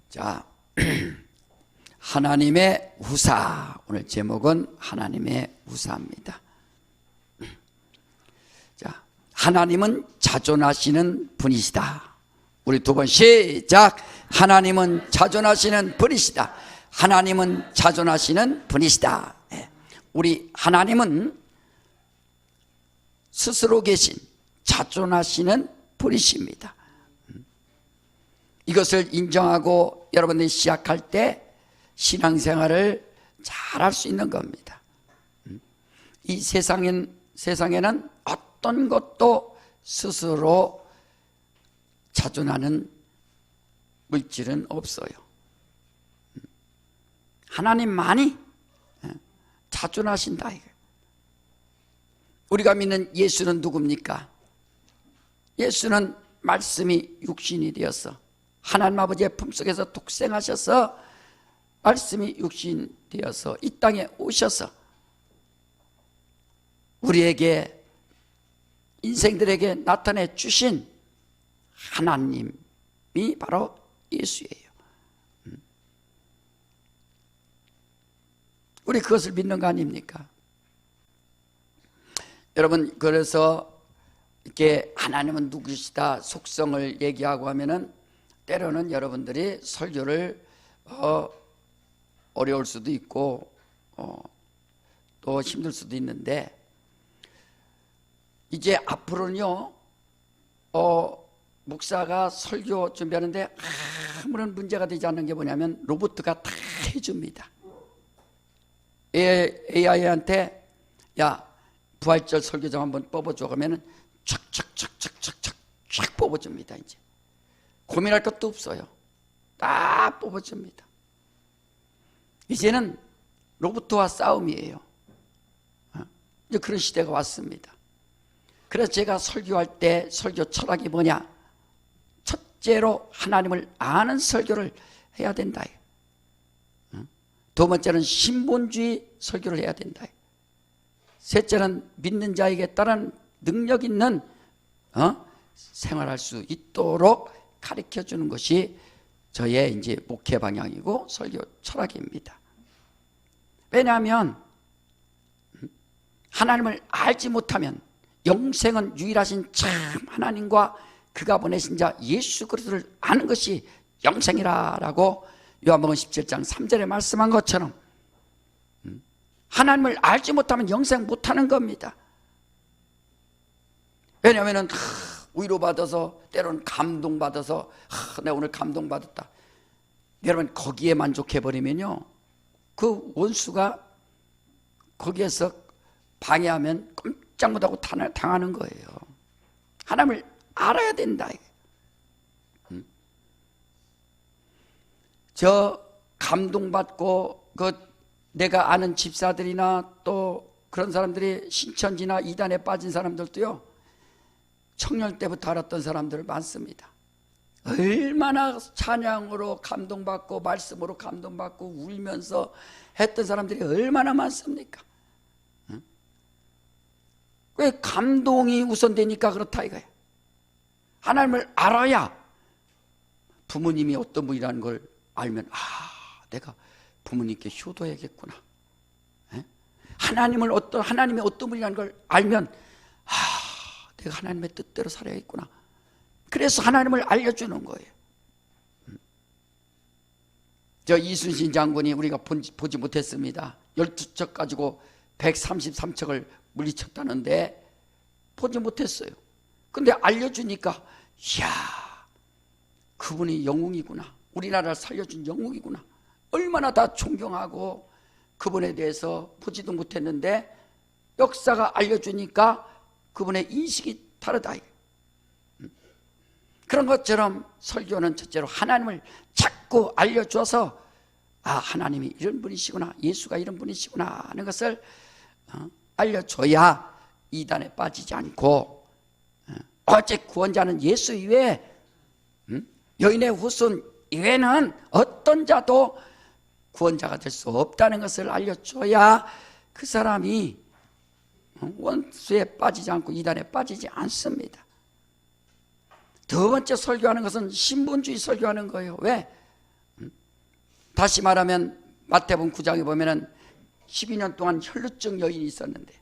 자, 하나님의 후사. 오늘 제목은 하나님의 후사입니다. 자, 하나님은 자존하시는 분이시다. 우리 두 번 시작. 하나님은 자존하시는 분이시다. 하나님은 자존하시는 분이시다. 우리 하나님은 스스로 계신 자존하시는 분이십니다. 이것을 인정하고 여러분들이 시작할 때 신앙생활을 잘할 수 있는 겁니다. 이 세상에는 어떤 것도 스스로 자존하는 물질은 없어요. 하나님만이 자존하신다. 우리가 믿는 예수는 누굽니까? 예수는 말씀이 육신이 되어서 하나님 아버지의 품속에서 독생하셔서 말씀이 육신 되어서 이 땅에 오셔서 우리에게 인생들에게 나타내 주신 하나님이 바로 예수예요. 우리 그것을 믿는 거 아닙니까? 여러분, 그래서 이렇게 하나님은 누구시다 속성을 얘기하고 하면은 때로는 여러분들이 설교를 어려울 수도 있고 또 힘들 수도 있는데, 이제 앞으로는요 목사가 설교 준비하는데 아무런 문제가 되지 않는 게 뭐냐면 로봇가 다 해줍니다. AI한테 야 부활절 설교 좀 한번 뽑아줘 하면은 촥 뽑아줍니다. 이제 고민할 것도 없어요. 딱 뽑아줍니다. 이제는 로봇과 싸움이에요. 이제 그런 시대가 왔습니다. 그래서 제가 설교할 때 설교 철학이 뭐냐? 첫째로 하나님을 아는 설교를 해야 된다. 두 번째는 신본주의 설교를 해야 된다. 셋째는 믿는 자에게 따른 능력 있는 생활할 수 있도록 가르쳐 주는 것이 저의 이제 목회 방향이고 설교 철학입니다. 왜냐하면 하나님을 알지 못하면 영생은 유일하신 참 하나님과 그가 보내신 자 예수 그리스도를 아는 것이 영생이라라고 요한복음 17장 3절에 말씀한 것처럼 하나님을 알지 못하면 영생 못하는 겁니다. 왜냐하면 위로받아서 때로는 감동받아서 내가 오늘 감동받았다. 여러분 거기에 만족해버리면요 그 원수가 거기에서 방해하면 꼼짝 못하고 당하는 거예요. 하나님을 알아야 된다. 저 감동받고 내가 아는 집사들이나 또 그런 사람들이 신천지나 이단에 빠진 사람들도요 청년 때부터 알았던 사람들 많습니다. 얼마나 찬양으로 감동받고 말씀으로 감동받고 울면서 했던 사람들이 얼마나 많습니까? 왜 감동이 우선되니까 그렇다 이거예요. 하나님을 알아야 부모님이 어떤 분이라는 걸 알면 내가 부모님께 효도해야겠구나. 하나님이 어떤 분이라는 걸 알면 내가 하나님의 뜻대로 살아야겠구나. 그래서 하나님을 알려주는 거예요. 저 이순신 장군이 우리가 보지 못했습니다. 12척 가지고 133척을 물리쳤다는데 보지 못했어요. 근데 알려주니까 이야 그분이 영웅이구나. 우리나라를 살려준 영웅이구나. 얼마나 다 존경하고 그분에 대해서 보지도 못했는데 역사가 알려주니까 그분의 인식이 다르다. 그런 것처럼 설교는 첫째로 하나님을 자꾸 알려줘서 하나님이 이런 분이시구나, 예수가 이런 분이시구나 하는 것을 알려줘야 이단에 빠지지 않고 어째 구원자는 예수 이외에 여인의 후손 이외에는 어떤 자도 구원자가 될 수 없다는 것을 알려줘야 그 사람이 원수에 빠지지 않고 이단에 빠지지 않습니다. 두 번째 설교하는 것은 신분주의 설교하는 거예요. 왜? 다시 말하면 마태복음 9장에 보면은 12년 동안 혈루증 여인이 있었는데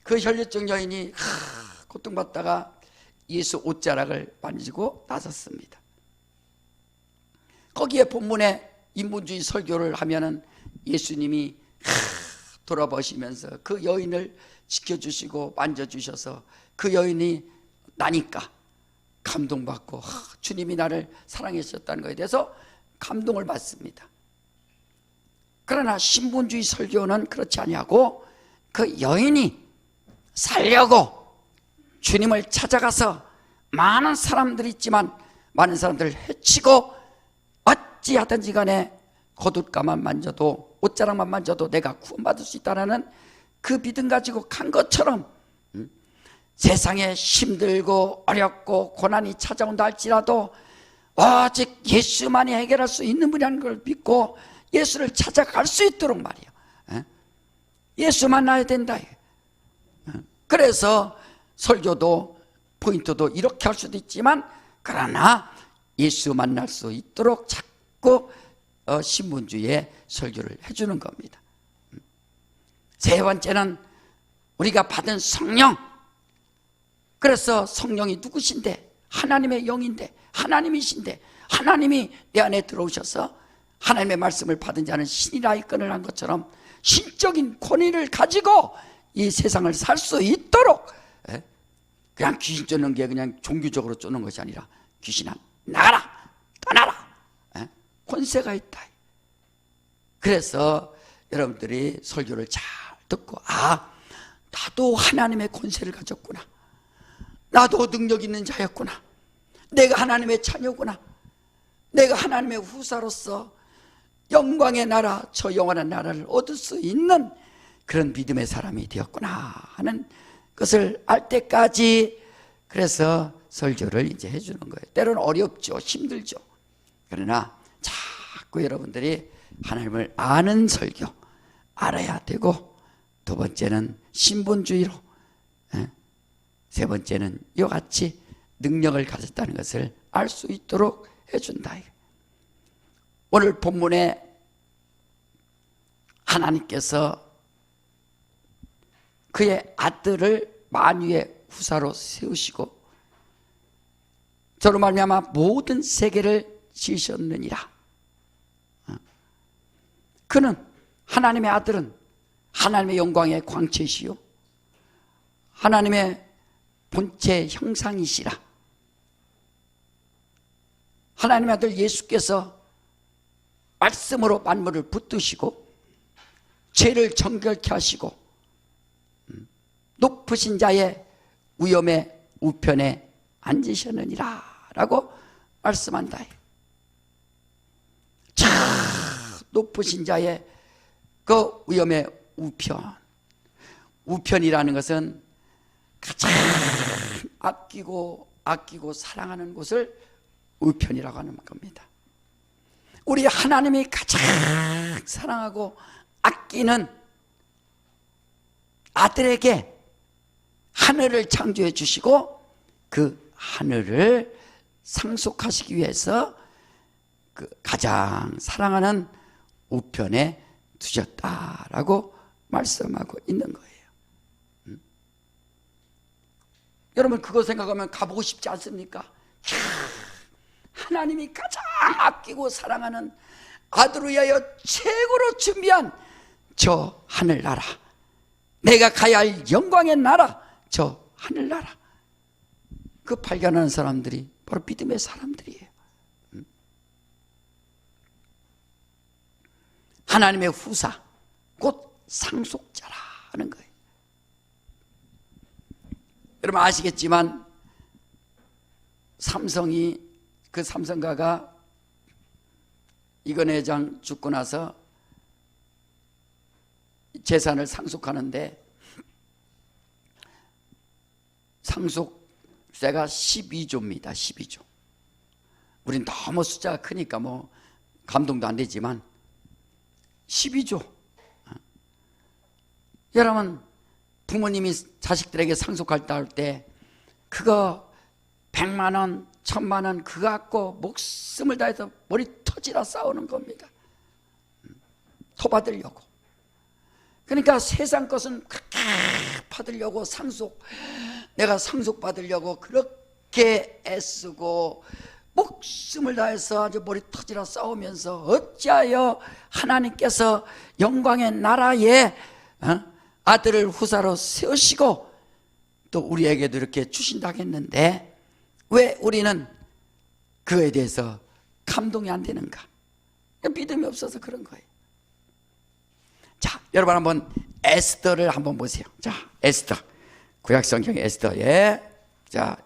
그 혈루증 여인이 고통받다가 예수 옷자락을 만지고 나섰습니다. 거기에 본문에 인본주의 설교를 하면은 예수님이 돌아보시면서 그 여인을 지켜주시고 만져주셔서 그 여인이 나니까 감동받고 주님이 나를 사랑하셨다는 것에 대해서 감동을 받습니다. 그러나 신본주의 설교는 그렇지 아니하고 그 여인이 살려고 주님을 찾아가서 많은 사람들이 있지만 많은 사람들을 해치고 어찌하든지 간에 겉옷가만 만져도 옷자락만 만져도 내가 구원받을 수 있다는 그 믿음 가지고 간 것처럼 세상에 힘들고 어렵고 고난이 찾아온다 할지라도 오직 예수만이 해결할 수 있는 분이라는 걸 믿고 예수를 찾아갈 수 있도록 말이야. 예수 만나야 된다. 그래서 설교도 포인트도 이렇게 할 수도 있지만 그러나 예수 만날 수 있도록 자꾸 신분주의의 설교를 해주는 겁니다. 세 번째는 우리가 받은 성령. 그래서 성령이 누구신데? 하나님의 영인데, 하나님이신데, 하나님이 내 안에 들어오셔서 하나님의 말씀을 받은 자는 신이라 이끈을 한 것처럼 신적인 권위를 가지고 이 세상을 살 수 있도록, 그냥 귀신 쫓는 게 그냥 종교적으로 쫓는 것이 아니라 귀신아 나가라, 떠나라, 권세가 있다. 그래서 여러분들이 설교를 잘 듣고 나도 하나님의 권세를 가졌구나, 나도 능력 있는 자였구나, 내가 하나님의 자녀구나, 내가 하나님의 후사로서 영광의 나라, 저 영원한 나라를 얻을 수 있는 그런 믿음의 사람이 되었구나 하는 것을 알 때까지, 그래서 설교를 이제 해주는 거예요. 때로는 어렵죠, 힘들죠. 그러나 자꾸 여러분들이 하나님을 아는 설교 알아야 되고, 두 번째는 신분주의로, 세 번째는 이와 같이 능력을 가졌다는 것을 알 수 있도록 해준다. 오늘 본문에 하나님께서 그의 아들을 만유의 후사로 세우시고 저로 말미암아 모든 세계를 지으셨느니라. 그는, 하나님의 아들은 하나님의 영광의 광채시요 하나님의 본체 형상이시라. 하나님의 아들 예수께서 말씀으로 만물을 붙드시고 죄를 정결케 하시고 높으신 자의 위엄의 우편에 앉으셨느니라 라고 말씀한다. 참 높으신 자의 그 위엄의 우편이라는 것은 가장 아끼고 사랑하는 곳을 우편이라고 하는 겁니다. 우리 하나님이 가장 사랑하고 아끼는 아들에게 하늘을 창조해 주시고 그 하늘을 상속하시기 위해서 그 가장 사랑하는 우편에 두셨다라고 말씀하고 있는 거예요. 여러분 그거 생각하면 가보고 싶지 않습니까? 하나님이 가장 아끼고 사랑하는 아들을 위하여 최고로 준비한 저 하늘나라, 내가 가야 할 영광의 나라, 저 하늘나라, 그 발견하는 사람들이 바로 믿음의 사람들이에요. 하나님의 후사, 곧 상속자라 하는 거예요. 여러분 아시겠지만 삼성이, 그 삼성가가 이건 회장 죽고 나서 재산을 상속하는데 상속세가 12조입니다. 12조. 우린 너무 숫자가 크니까 뭐 감동도 안 되지만 12조. 여러분 부모님이 자식들에게 상속할 때 그거 100만 원, 1000만 원 그거 갖고 목숨을 다해서 머리 터지라 싸우는 겁니다. 토받으려고. 그러니까 세상 것은 그렇게 받으려고 내가 상속받으려고 그렇게 애쓰고 목숨을 다해서 아주 머리 터지라 싸우면서 어찌하여 하나님께서 영광의 나라에 아들을 후사로 세우시고 또 우리에게도 이렇게 주신다고 했는데 왜 우리는 그거에 대해서 감동이 안 되는가? 믿음이 없어서 그런 거예요. 자, 여러분 한번 에스더를 한번 보세요. 자, 에스더, 구약성경의 에스더의 자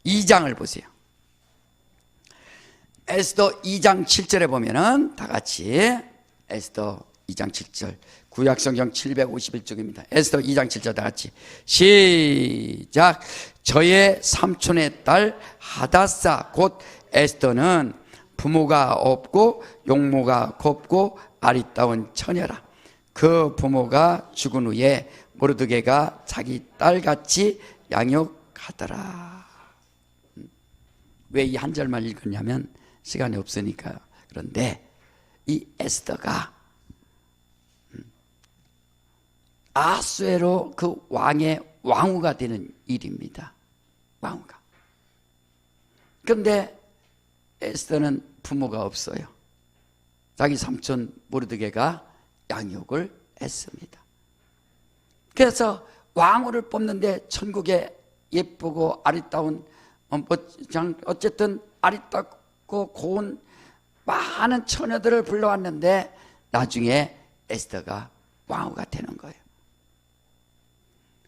2장을 보세요. 에스더 2장 7절에 보면은 다 같이 에스더 2장 7절, 구약성경 751쪽입니다. 에스더 2장 7절 다 같이 시작. 저의 삼촌의 딸 하다사 곧 에스더는 부모가 없고 용모가 곱고 아리따운 처녀라. 그 부모가 죽은 후에 모르드게가 자기 딸같이 양육하더라. 왜 이 한 절만 읽었냐면 시간이 없으니까. 그런데 이 에스더가 아수에로 그 왕의 왕후가 되는 일입니다. 왕후가. 그런데 에스더는 부모가 없어요. 자기 삼촌 모르드게가 양육을 했습니다. 그래서 왕후를 뽑는데 천국에 예쁘고 아리따운 어쨌든 아리따고 고운 많은 처녀들을 불러왔는데 나중에 에스더가 왕후가 되는 거예요.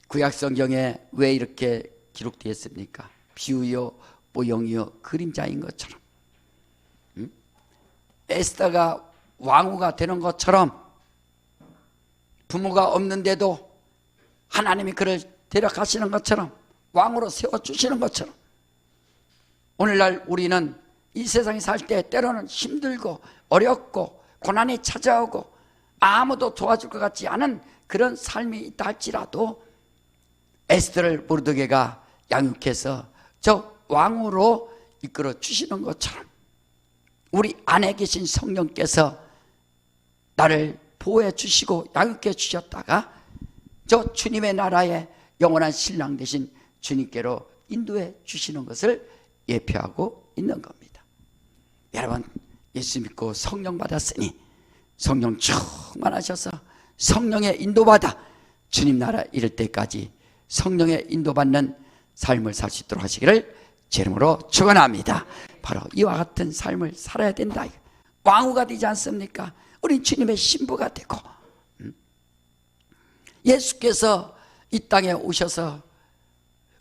구약성경에 왜 이렇게 기록되어 있습니까? 비유요 모형이요 그림자인 것처럼 에스더가 왕후가 되는 것처럼 부모가 없는데도 하나님이 그를 데려가시는 것처럼 왕으로 세워주시는 것처럼 오늘날 우리는 이 세상에 살 때 때로는 힘들고 어렵고 고난이 찾아오고 아무도 도와줄 것 같지 않은 그런 삶이 있다 할지라도 에스더를 모르드게가 양육해서 저 왕으로 이끌어 주시는 것처럼 우리 안에 계신 성령께서 나를 보호해 주시고 양육해 주셨다가 저 주님의 나라에 영원한 신랑 되신 주님께로 인도해 주시는 것을 예표하고 있는 겁니다. 여러분 예수 믿고 성령 받았으니 성령 충만하셔서 성령의 인도받아 주님 나라 이를 때까지 성령의 인도받는 삶을 살 수 있도록 하시기를 제 이름으로 축원합니다. 바로 이와 같은 삶을 살아야 된다. 왕후가 되지 않습니까? 우리 주님의 신부가 되고 예수께서 이 땅에 오셔서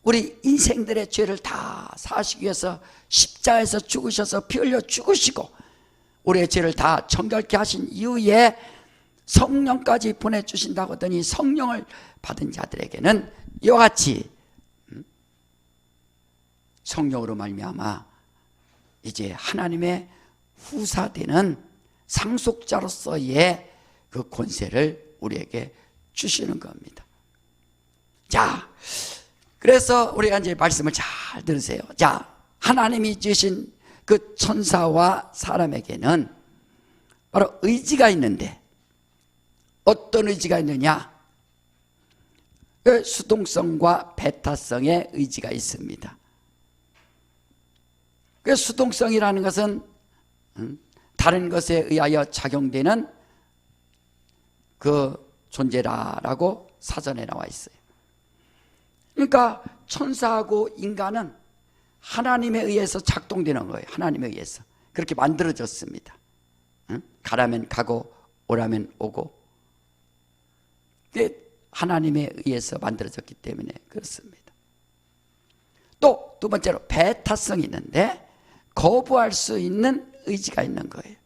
우리 인생들의 죄를 다 사하시기 위해서 십자가에서 죽으셔서 피 흘려 죽으시고 우리의 죄를 다 정결케 하신 이후에 성령까지 보내주신다고 하더니 성령을 받은 자들에게는 이와 같이 성령으로 말미암아 이제 하나님의 후사되는 상속자로서의 그 권세를 우리에게 주시는 겁니다. 자, 그래서 우리가 이제 말씀을 잘 들으세요. 자, 하나님이 주신 그 천사와 사람에게는 바로 의지가 있는데 어떤 의지가 있느냐? 그 수동성과 배타성의 의지가 있습니다. 그 수동성이라는 것은 다른 것에 의하여 작용되는 그 존재라고 사전에 나와 있어요. 그러니까 천사하고 인간은 하나님에 의해서 작동되는 거예요. 하나님에 의해서 그렇게 만들어졌습니다. 가라면 가고 오라면 오고 그게 하나님에 의해서 만들어졌기 때문에 그렇습니다. 또 두 번째로 배타성이 있는데 거부할 수 있는 의지가 있는 거예요.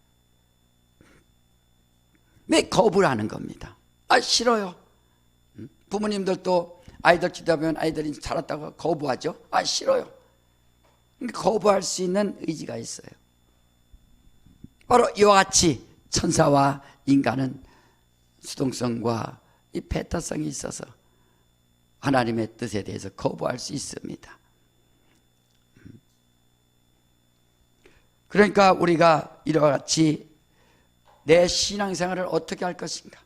왜 거부를 하는 겁니다? 아, 싫어요. 부모님들도 아이들 기도하면 아이들이 잘했다고 거부하죠. 아, 싫어요. 거부할 수 있는 의지가 있어요. 바로 이와 같이 천사와 인간은 수동성과 이 배타성이 있어서 하나님의 뜻에 대해서 거부할 수 있습니다. 그러니까 우리가 이와 같이 내 신앙생활을 어떻게 할 것인가?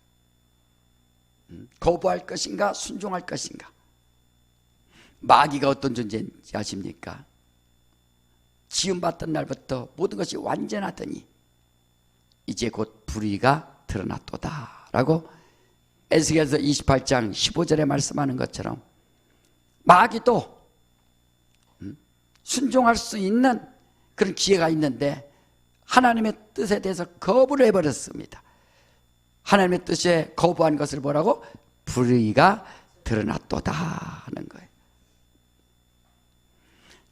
거부할 것인가? 순종할 것인가? 마귀가 어떤 존재인지 아십니까? 지음받던 날부터 모든 것이 완전하더니 이제 곧 불의가 드러났도다 라고 에스겔서 28장 15절에 말씀하는 것처럼 마귀도 순종할 수 있는 그런 기회가 있는데 하나님의 뜻에 대해서 거부를 해버렸습니다. 하나님의 뜻에 거부한 것을 뭐라고? 불의가 드러났도다 하는 거예요.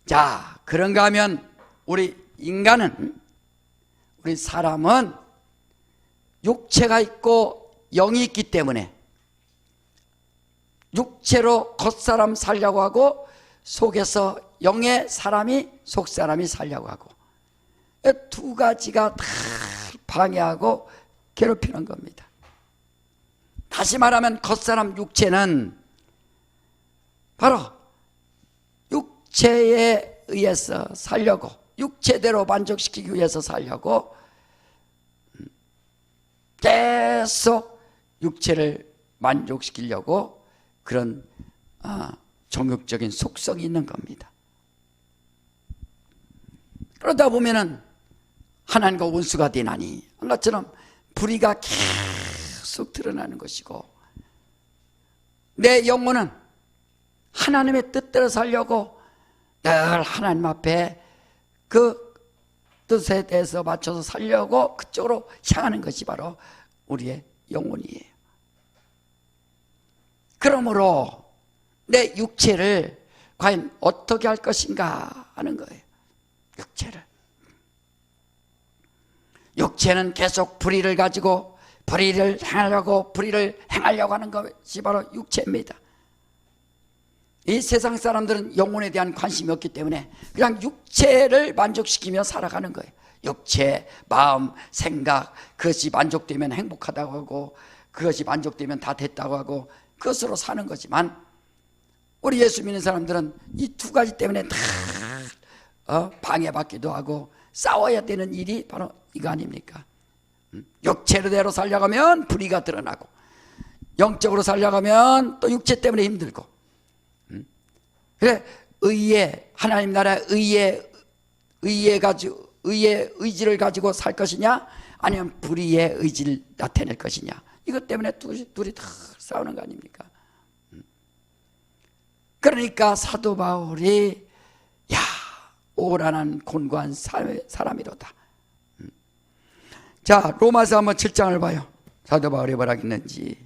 자, 그런가 하면 우리 인간은, 우리 사람은 육체가 있고 영이 있기 때문에 육체로 겉사람 살려고 하고 속에서 영의 사람이, 속사람이 살려고 하고, 두 가지가 다 방해하고 괴롭히는 겁니다. 다시 말하면 겉사람 육체는 바로 육체에 의해서 살려고, 육체대로 만족시키기 위해서 살려고 계속 육체를 만족시키려고 그런 정욕적인 속성이 있는 겁니다. 그러다 보면은 하나님과 원수가 되나니 한 것처럼 불의가 계속 드러나는 것이고, 내 영혼은 하나님의 뜻대로 살려고 늘 하나님 앞에 그 뜻에 대해서 맞춰서 살려고 그쪽으로 향하는 것이 바로 우리의 영혼이에요. 그러므로 내 육체를 과연 어떻게 할 것인가 하는 거예요. 육체는 계속 불의를 가지고 불의를 행하려고 하는 것이 바로 육체입니다. 이 세상 사람들은 영혼에 대한 관심이 없기 때문에 그냥 육체를 만족시키며 살아가는 거예요. 육체, 마음, 생각, 그것이 만족되면 행복하다고 하고 그것이 만족되면 다 됐다고 하고 그것으로 사는 거지만, 우리 예수 믿는 사람들은 이 두 가지 때문에 다 방해받기도 하고 싸워야 되는 일이 바로 이거 아닙니까? 육체대로 살려가면 불의가 드러나고, 영적으로 살려가면 또 육체 때문에 힘들고. 그래, 하나님 나라의 의의 의지를 가지고 살 것이냐, 아니면 불의의 의지를 나타낼 것이냐, 이것 때문에 둘이 다 싸우는 거 아닙니까? 그러니까 사도 바울이 오란한 곤고한 사람이로다. 자, 로마서 한번 7장을 봐요. 사도 바울이 뭐라 했는지.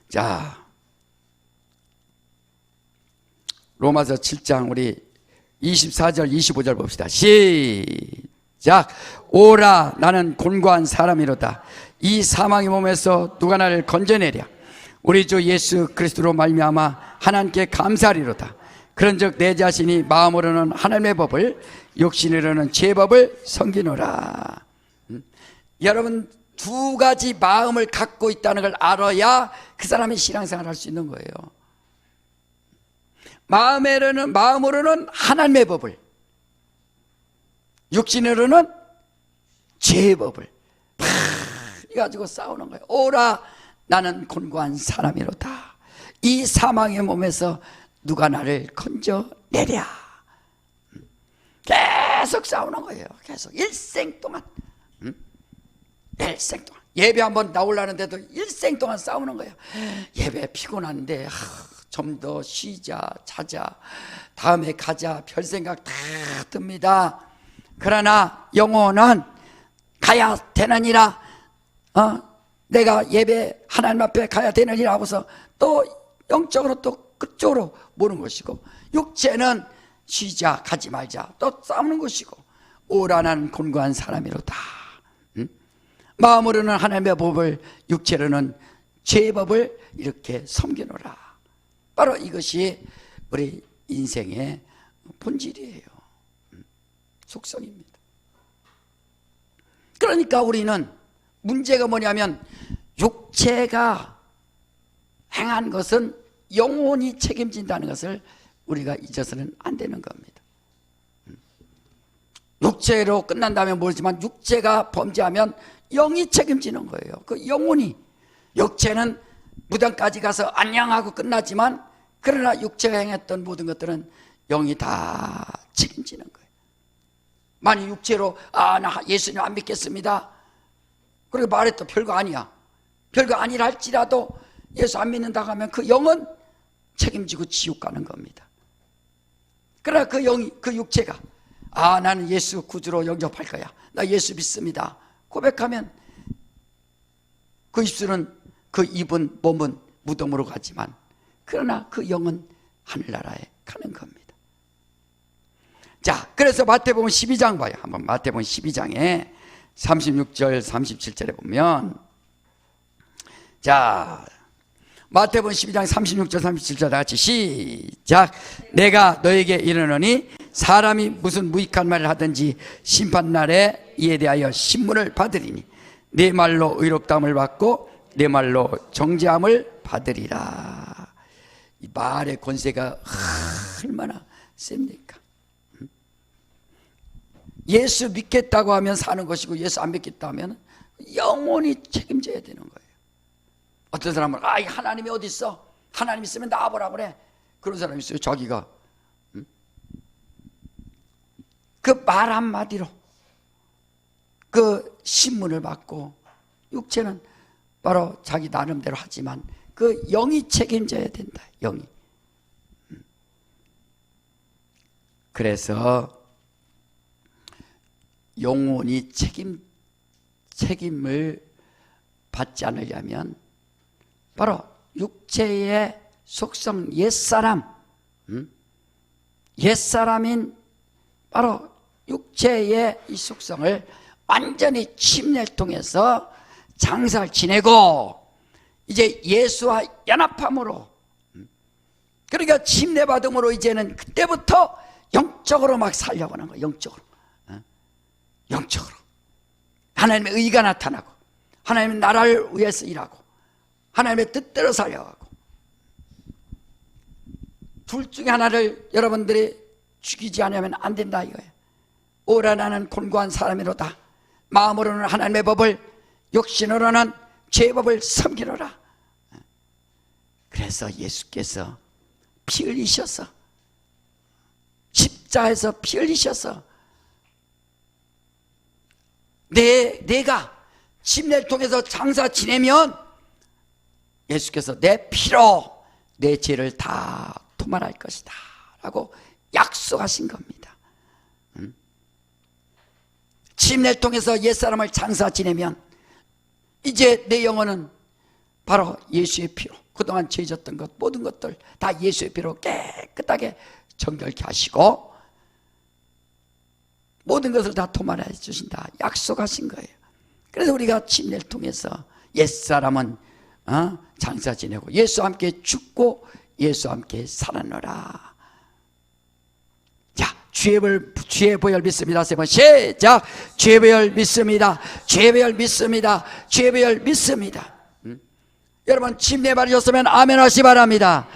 자, 로마서 7장 우리 24절 25절 봅시다. 시작. 오라, 나는 곤고한 사람이로다. 이 사망의 몸에서 누가 나를 건져내랴. 우리 주 예수 그리스도로 말미암아 하나님께 감사하리로다. 그런즉 내 자신이 마음으로는 하나님의 법을, 육신으로는 죄의 법을 섬기노라. 여러분, 두 가지 마음을 갖고 있다는 걸 알아야 그 사람이 신앙생활을 할 수 있는 거예요. 마음으로는 하나님의 법을, 육신으로는 죄의 법을 가지고 싸우는 거예요. 오라, 나는 곤고한 사람이로다. 이 사망의 몸에서 누가 나를 건져내랴. 계속 싸우는 거예요. 계속 일생 동안. 일생 동안. 예배 한번 나오려는데도 일생 동안 싸우는 거예요. 예배 피곤한데 좀 더 쉬자, 자자, 다음에 가자, 별 생각 다 듭니다. 그러나 영혼은 가야 되느니라, 내가 예배 하나님 앞에 가야 되느니라 하고서 또 영적으로 또 그쪽으로 모는 것이고, 육체는 쉬자, 가지 말자, 또 싸우는 것이고, 오라, 나는 곤고한 사람이로다. 마음으로는 하나님의 법을, 육체로는 죄의 법을 이렇게 섬기노라. 바로 이것이 우리 인생의 본질이에요. 속성입니다. 그러니까 우리는 문제가 뭐냐면, 육체가 행한 것은 영혼이 책임진다는 것을 우리가 잊어서는 안 되는 겁니다. 육체로 끝난다면 모르지만 육체가 범죄하면 영이 책임지는 거예요. 그 영혼이, 육체는 무덤까지 가서 안녕하고 끝나지만 그러나 육체가 행했던 모든 것들은 영이 다 책임지는 거예요. 만약 육체로 나 예수님 안 믿겠습니다, 그리고 말했다 별거 아니야, 별거 아니라 할지라도 예수 안 믿는다고 하면 그 영은 책임지고 지옥 가는 겁니다. 그러나 그 영이, 그 육체가 나는 예수 구주로 영접할 거야, 나 예수 믿습니다 고백하면 그 입술은, 그 입은, 몸은 무덤으로 가지만 그러나 그 영은 하늘나라에 가는 겁니다. 자, 그래서 마태복음 12장 봐요. 한번 마태복음 12장에 36절 37절에 보면, 자, 마태복음 12장 36절 37절 다 같이 시작. 내가 너에게 이르노니 사람이 무슨 무익한 말을 하든지 심판날에 이에 대하여 신문을 받으리니 내 말로 의롭다함을 받고 내 말로 정죄함을 받으리라. 이 말의 권세가 얼마나 셉니까? 예수 믿겠다고 하면 사는 것이고 예수 안 믿겠다 하면 영원히 책임져야 되는 거예요. 어떤 사람은 하나님이 어디 있어? 하나님 있으면 나와보라 그래. 그런 사람이 있어요. 자기가 그 말 한마디로 그 신문을 받고, 육체는 바로 자기 나름대로 하지만 그 영이 책임져야 된다. 영이. 그래서 영혼이 책임을 받지 않으려면 바로 육체의 속성, 옛사람인 바로 육체의 이 속성을 완전히 침례를 통해서 장사를 지내고 이제 예수와 연합함으로, 그러니까 침례받음으로 이제는 그때부터 영적으로 막 살려고 하는 거예요. 영적으로 하나님의 의가 나타나고 하나님의 나라를 위해서 일하고 하나님의 뜻대로 살려가고, 둘 중에 하나를 여러분들이 죽이지 않으면 안 된다 이거예요. 오라 나는 곤고한 사람이로다. 마음으로는 하나님의 법을, 육신으로는 죄의 법을 섬기노라. 그래서 예수께서 피 흘리셔서, 십자가에서 피 흘리셔서 내가 침례를 통해서 장사 지내면 예수께서 내 피로 내 죄를 다 토말할 것이다 라고 약속하신 겁니다. 침례를 통해서 옛사람을 장사 지내면 이제 내 영혼은 바로 예수의 피로, 그동안 죄 졌던 것 모든 것들 다 예수의 피로 깨끗하게 정결케 하시고 모든 것을 다 토말해 주신다 약속하신 거예요. 그래서 우리가 침례를 통해서 옛사람은 장사 지내고 예수와 함께 죽고 예수와 함께 살아노라. 자, 주의 보혈 믿습니다. 세 번 시작. 주의 보혈 믿습니다. 주의 보혈 믿습니다. 주의 보혈 믿습니다. 여러분 침례 받으셨으면 아멘 하시 바랍니다.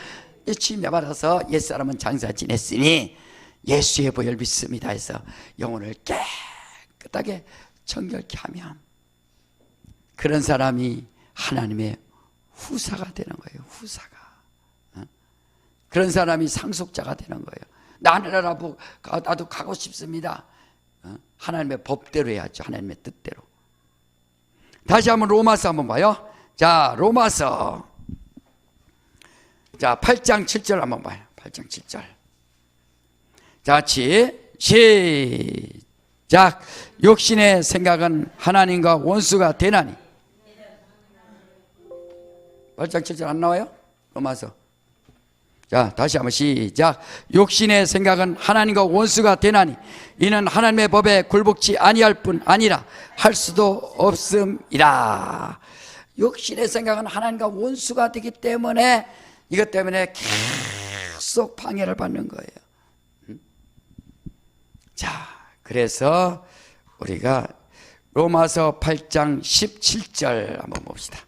침례 받아서 옛사람은 장사 지냈으니 예수의 보혈 믿습니다 해서 영혼을 깨끗하게 정결케 하면 그런 사람이 하나님의 후사가 되는 거예요. 후사가. 그런 사람이 상속자가 되는 거예요. 나도 가고 싶습니다. 하나님의 법대로 해야죠. 하나님의 뜻대로. 다시 한번 로마서 한번 봐요. 자, 로마서 8장 7절 한번 봐요. 8장 7절. 자, 같이 시작. 육신의 생각은 하나님과 원수가 되나니. 8장 7절 안 나와요? 로마서. 자, 다시 한번 시작. 육신의 생각은 하나님과 원수가 되나니 이는 하나님의 법에 굴복지 아니할 뿐 아니라 할 수도 없음이라. 육신의 생각은 하나님과 원수가 되기 때문에 이것 때문에 계속 방해를 받는 거예요. 자, 그래서 우리가 로마서 8장 17절 한번 봅시다.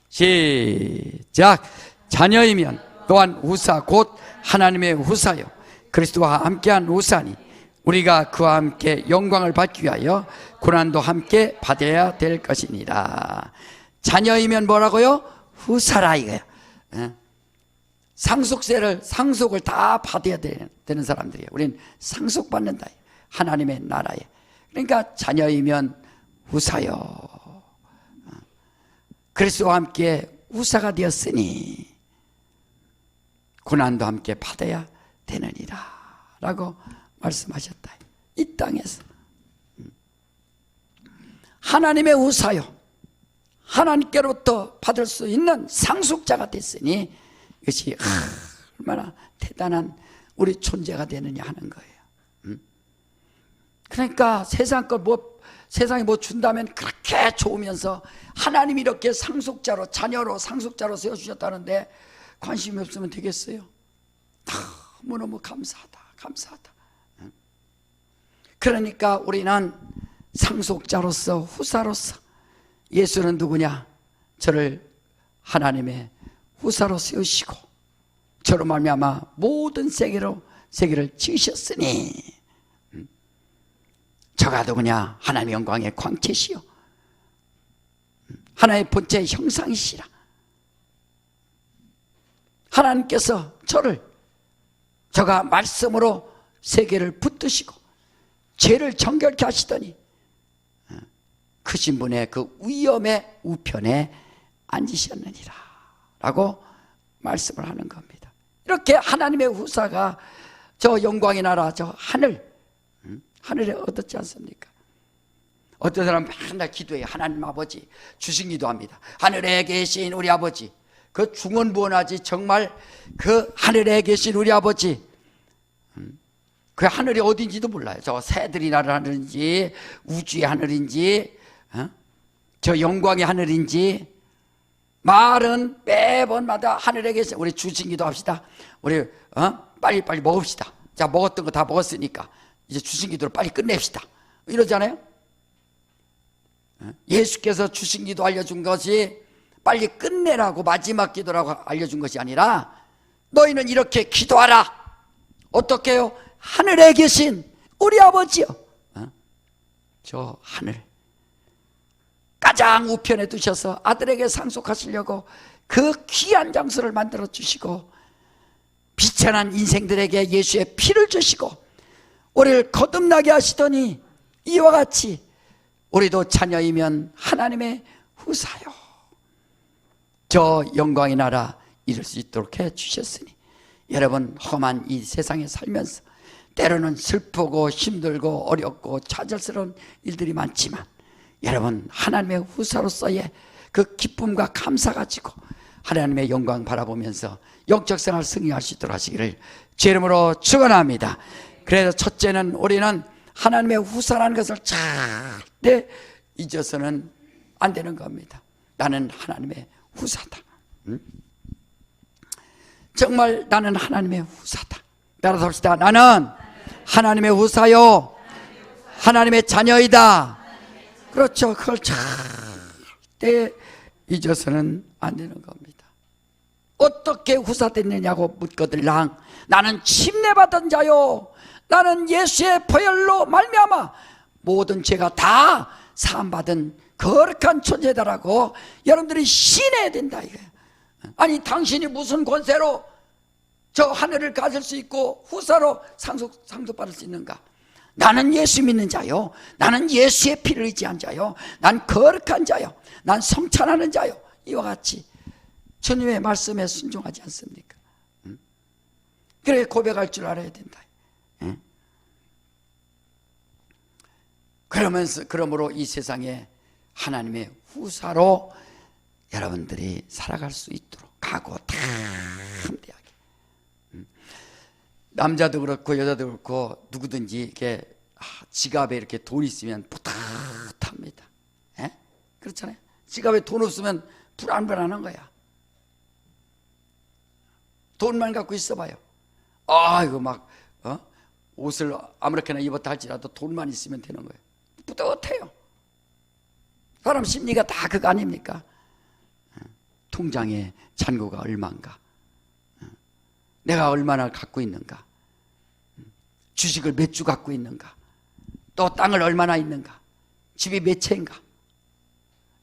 시작. 자녀이면 또한 후사 곧 하나님의 후사요 그리스도와 함께한 후사니 우리가 그와 함께 영광을 받기 위하여 고난도 함께 받아야 될 것이니라. 자녀이면 뭐라고요? 후사라 이거야. 상속을 다 받아야 되는 사람들이에요. 우리는 상속받는다. 하나님의 나라에. 그러니까 자녀이면 후사요. 그리스도와 함께 후사가 되었으니 고난도 함께 받아야 되느니라 라고 말씀하셨다. 이 땅에서 하나님의 후사요, 하나님께로부터 받을 수 있는 상속자가 됐으니 이것이 얼마나 대단한 우리 존재가 되느냐 하는 거예요. 그러니까 세상이 뭐 준다면 그렇게 좋으면서 하나님이 이렇게 상속자로 세워주셨다는데 관심이 없으면 되겠어요? 너무너무 감사하다. 그러니까 우리는 상속자로서, 후사로서, 예수는 누구냐? 저를 하나님의 후사로 세우시고 저로 말미암아 모든 세계를 지으셨으니 저가 누구냐? 하나님의 영광의 광채시요 하나의 본체 형상이시라. 하나님께서 저가 말씀으로 세계를 붙드시고 죄를 정결케 하시더니 크신 분의 그 위엄의 우편에 앉으셨느니라 라고 말씀을 하는 겁니다. 이렇게 하나님의 후사가 저 영광의 나라, 저 하늘에 얻었지 않습니까? 어떤 사람은 맨날 기도해요. 하나님 아버지, 주신 기도합니다. 하늘에 계신 우리 아버지, 그 중언부언하지 정말 그 하늘에 계신 우리 아버지, 그 하늘이 어딘지도 몰라요. 저 새들이 나를 하늘인지 우주의 하늘인지 저 영광의 하늘인지. 말은 매번마다 하늘에 계신 우리 주신 기도합시다. 우리 빨리 먹읍시다. 자, 먹었던 거 다 먹었으니까 이제 주신 기도를 빨리 끝냅시다 이러잖아요. 예수께서 주신 기도 알려준 것이 빨리 끝내라고 마지막 기도라고 알려준 것이 아니라 너희는 이렇게 기도하라. 어떻게 해요? 하늘에 계신 우리 아버지요, 저 하늘 가장 우편에 두셔서 아들에게 상속하시려고 그 귀한 장소를 만들어 주시고 비천한 인생들에게 예수의 피를 주시고 우리를 거듭나게 하시더니 이와 같이 우리도 자녀이면 하나님의 후사요, 저 영광의 나라 이룰 수 있도록 해주셨으니 여러분, 험한 이 세상에 살면서 때로는 슬프고 힘들고 어렵고 좌절스러운 일들이 많지만 여러분, 하나님의 후사로서의 그 기쁨과 감사 가지고 하나님의 영광 바라보면서 영적 생활 승리할 수 있도록 하시기를 주 이름으로 축원합니다. 그래서 첫째는 우리는 하나님의 후사라는 것을 절대 잊어서는 안 되는 겁니다. 나는 하나님의 후사다. 정말 나는 하나님의 후사다. 따라서 합시다. 나는 하나님의 후사요, 하나님의 자녀이다. 그렇죠. 그걸 절대 잊어서는 안 되는 겁니다. 어떻게 후사됐느냐고 묻거들랑 나는 침례받은 자요, 나는 예수의 보혈로 말미암아 모든 죄가 다 사함받은 거룩한 존재다라고 여러분들이 신해야 된다 이거예요. 아니, 당신이 무슨 권세로 저 하늘을 가질 수 있고 후사로 상속받을 수 있는가? 나는 예수 믿는 자요, 나는 예수의 피를 의지한 자요, 난 거룩한 자요, 난 성찬하는 자요. 이와 같이 주님의 말씀에 순종하지 않습니까? 그래 고백할 줄 알아야 된다. 그러므로 이 세상에 하나님의 후사로 여러분들이 살아갈 수 있도록 각오 담대하게. 남자도 그렇고 여자도 그렇고 누구든지 이렇게 지갑에 이렇게 돈 있으면 뿌듯합니다. 그렇잖아요. 지갑에 돈 없으면 불안불안한 거야. 돈만 갖고 있어봐요. 이거 막 옷을 아무렇게나 입었다 할지라도 돈만 있으면 되는 거예요. 뿌듯해요. 사람 심리가 다 그거 아닙니까? 통장에 잔고가 얼마인가, 내가 얼마나 갖고 있는가, 주식을 몇 주 갖고 있는가? 또 땅을 얼마나 있는가? 집이 몇 채인가?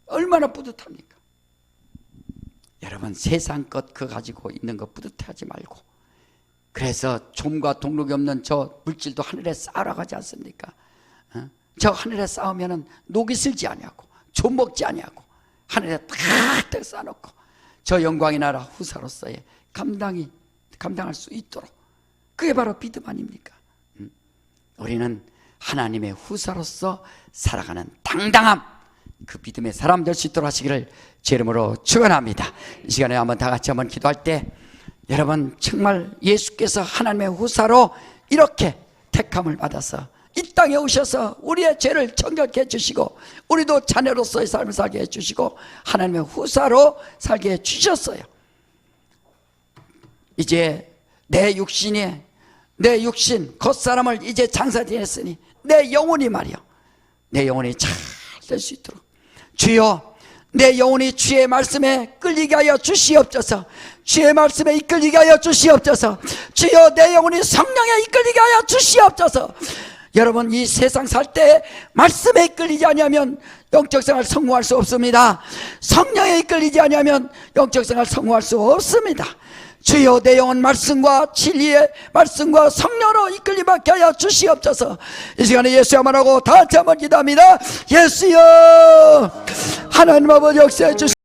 얼마나 뿌듯합니까? 여러분, 세상 것 그거 가지고 있는 거 뿌듯해하지 말고, 그래서 좀과 동력이 없는 저 물질도 하늘에 쌓으러 가지 않습니까? 저 하늘에 쌓으면은 녹이 슬지 아니하고 좀 먹지 아니하고 하늘에 탁탁 쌓아놓고 저 영광의 나라 후사로서의 감당할 수 있도록, 그게 바로 믿음 아닙니까? 우리는 하나님의 후사로서 살아가는 당당함, 그 믿음의 사람 될 수 있도록 하시기를 제 이름으로 축원합니다. 이 시간에 한번 다 같이 한번 기도할 때, 여러분 정말 예수께서 하나님의 후사로 이렇게 택함을 받아서 이 땅에 오셔서 우리의 죄를 정결케 해주시고 우리도 자녀로서의 삶을 살게 해주시고 하나님의 후사로 살게 해주셨어요. 이제 내 육신 겉사람을 이제 장사지냈으니 내 영혼이 말이요, 내 영혼이 잘 될 수 있도록 주여, 내 영혼이 주의 말씀에 끌리게 하여 주시옵소서. 주의 말씀에 이끌리게 하여 주시옵소서. 주여, 내 영혼이 성령에 이끌리게 하여 주시옵소서. 여러분, 이 세상 살 때 말씀에 이끌리지 아니하면 영적 생활 성공할 수 없습니다. 성령에 이끌리지 아니하면 영적 생활 성공할 수 없습니다. 주여, 내 영혼 말씀과 진리의 말씀과 성령으로 이끌림받게 하여 주시옵소서. 이 시간에 예수야만 하고 다 같이 한번 기도합니다. 예수여, 하나님 아버지 역사해 주시옵소서.